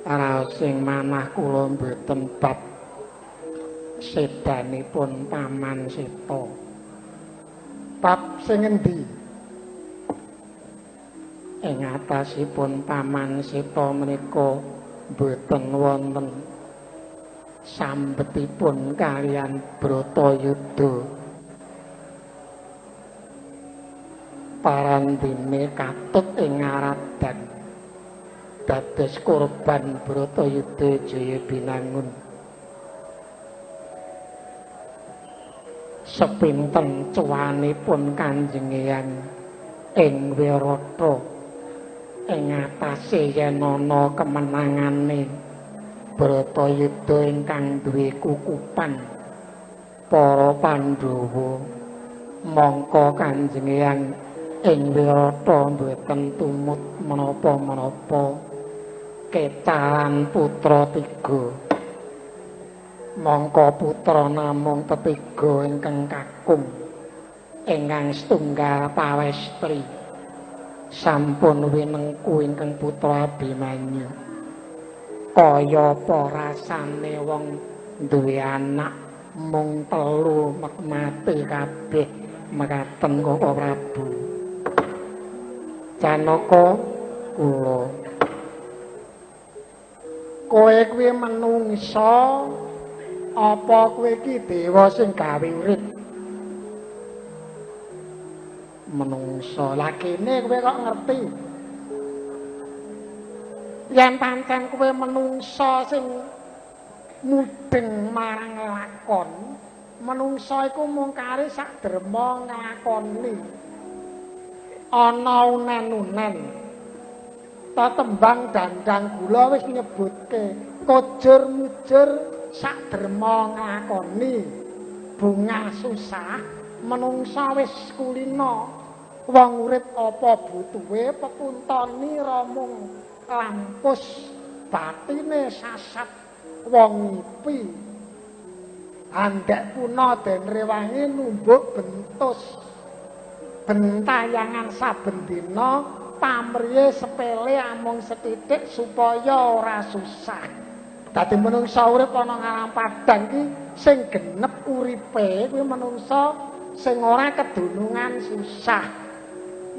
Raos sing manah kula mboten bab sedanipun Paman Seta. Bab sing endi? Ing atasipun Paman Seta menika mboten wonten sambetipun kaliyan Bratayuda. Parandene katut ing ngaradan dados korban Bratayuda Jaya Binangun. Sepinten cuwanipun Kanjeng Hyang ing Wirata ing atase yen ana kemenangane Bratayuda ingkang duwe kukupan para Pandhawa, mangka Kanjeng Hyang ing Wirata mboten tumut menapa-menapa kecalan putra tiga. Mangka putra namung tetiga ingkang kakung ingkang setunggal pawestri sampun winengku ingkang putra Abimanyu. Kaya apa rasane wong duwe anak mung telu mati kabeh mekaten kok Prabu. Janaka kula kowe kuwi manungsa apa kowe iki dewa sing gawe urip? Manungsa lakine kowe kok ngerti yen pancen kowe manungsa sing mudeng marang lakon, manungsa iku mung kari sak derma nglakoni ana unen-unen. Tembang dandang gula wis nyebutke kojur mujur sak derma nglakoni bunga susah menungsa wis kulina wong urip apa butuhe pepuntoni ramung lampus batine sasat wong ngipi andhek puna den rewangi numbuk bentus bentayangan saben dina pamriye sepele amung setitik supaya ora susah. Dadi menungsa urip ana ngalang padang iki sing genep uripe kuwi menungsa sing ora kedunungan susah.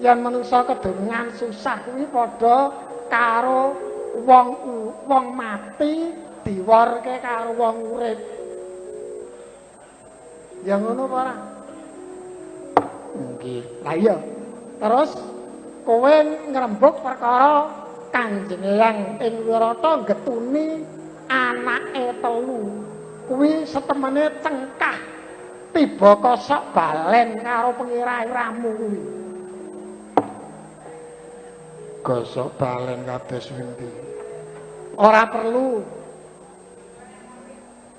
Yen menungsa kedunungan susah kuwi padha karo wong mati diworke karo wong urip. Ya ngono apa ora? Nggih. Lah iya. Terus kowe ngrembug perkara Kanjeng Hyang ing Wirata getuni anake telu. Kuwi setemene cengkah tiba kosok balen karo pengirah-irahmu kuwi. Gosok balen kados endi? Ora perlu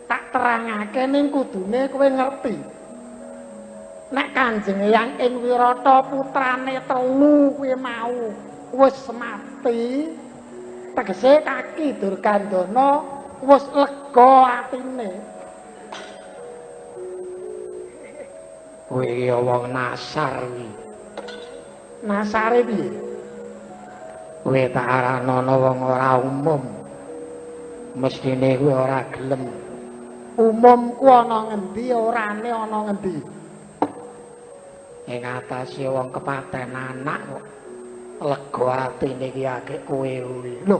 tak terangake ning kudune kowe ngerti. Nek Kanjeng Hyang ing Wirata putrane telu kuwi mau wis mati, tegese Kaki Durgandana wis lega atine. Kowe iki wong nasar iki. Nasare piye? Kowe tak aranono wong ora umum. Mestine kowe ora gelem. Umumku ana ngendi, orane ana ngendi? Ing atase wong kepaten anak kok lega atine iki akeh kowe kuwi. Lho,